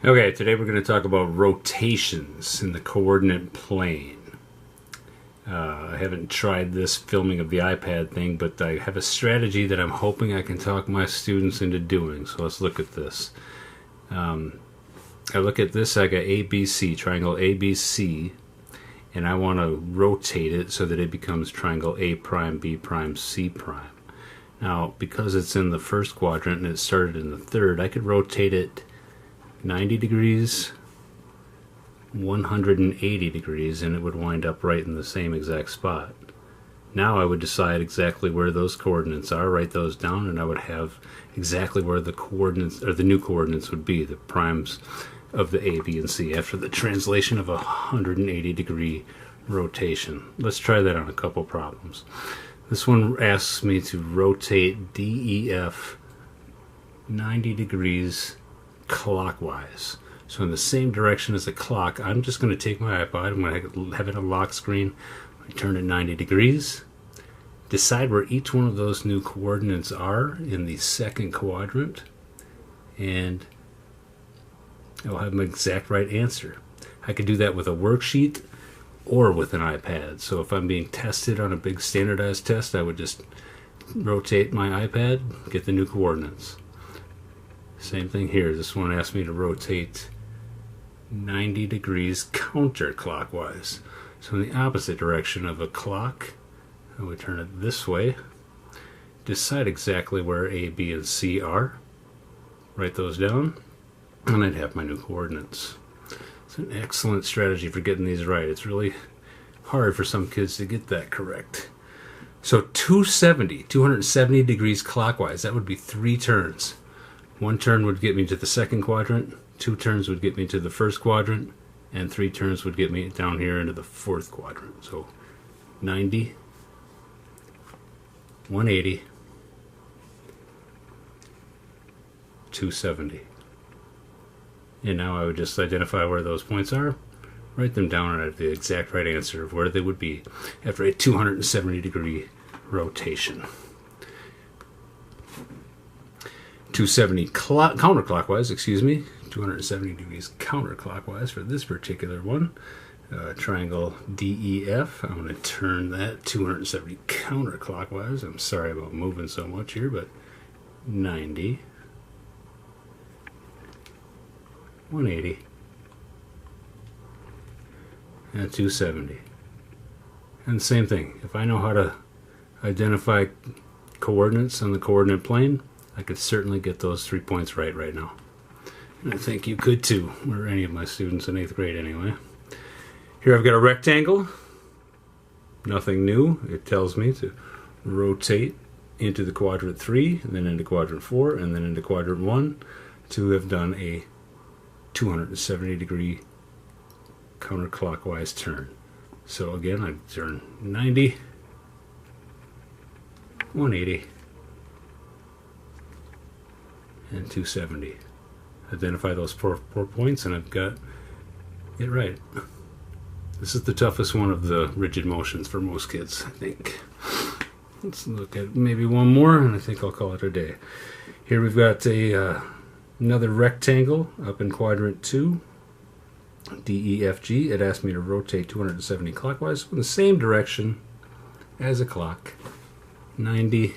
Okay, today we're going to talk about rotations in the coordinate plane. I haven't tried this filming of the iPad thing, but I have a strategy that I'm hoping I can talk my students into doing. So let's look at this. I look at this, I got ABC, triangle ABC, and I want to rotate it so that it becomes triangle A prime, B prime, C prime. Now, because it's in the first quadrant and it started in the third, I could rotate it 90 degrees, 180 degrees, and it would wind up right in the same exact spot. Now I would decide exactly where those coordinates are, write those down, and I would have exactly where the coordinates, or the new coordinates would be, the primes of the A, B, and C, after the translation of a 180 degree rotation. Let's try that on a couple problems. This one asks me to rotate DEF 90 degrees clockwise. So in the same direction as the clock, I'm just going to take my iPod, I'm going to have it on lock screen, turn it 90 degrees, decide where each one of those new coordinates are in the second quadrant, and I'll have my exact right answer. I could do that with a worksheet or with an iPad. So if I'm being tested on a big standardized test, I would just rotate my iPad, get the new coordinates. Same thing here. This one asked me to rotate 90 degrees counterclockwise. So in the opposite direction of a clock, I would turn it this way, decide exactly where A, B, and C are, write those down, and I'd have my new coordinates. It's an excellent strategy for getting these right. It's really hard for some kids to get that correct. So 270 degrees clockwise, that would be 3 turns. One turn would get me to the second quadrant, 2 turns would get me to the first quadrant, and 3 turns would get me down here into the fourth quadrant. So 90, 180, 270. And now I would just identify where those points are, write them down, and I have the exact right answer of where they would be after a 270 degree rotation. 270 counterclockwise, 270 degrees counterclockwise for this particular one. Triangle DEF, I'm going to turn that 270 counterclockwise. I'm sorry about moving so much here, but 90, 180, and 270. And same thing, if I know how to identify coordinates on the coordinate plane, I could certainly get those 3 points right now. And I think you could too, or any of my students in 8th grade anyway. Here I've got a rectangle. Nothing new. It tells me to rotate into the quadrant 3, and then into quadrant 4, and then into quadrant 1 to have done a 270 degree counterclockwise turn. So again, I turn 90, 180, and 270. Identify those four points, and I've got it right. This is the toughest one of the rigid motions for most kids, I think. Let's look at maybe one more, and I think I'll call it a day. Here we've got another rectangle up in quadrant 2, DEFG. It asked me to rotate 270 clockwise in the same direction as a clock. 90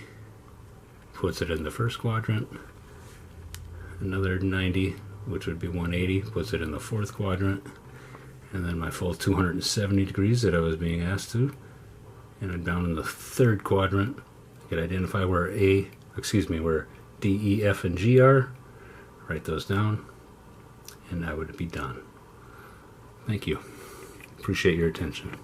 puts it in the first quadrant. Another 90, which would be 180, puts it in the fourth quadrant. And then my full 270 degrees that I was being asked to. And I'm down in the third quadrant. I could identify where where D, E, F, and G are. Write those down. And I would be done. Thank you. Appreciate your attention.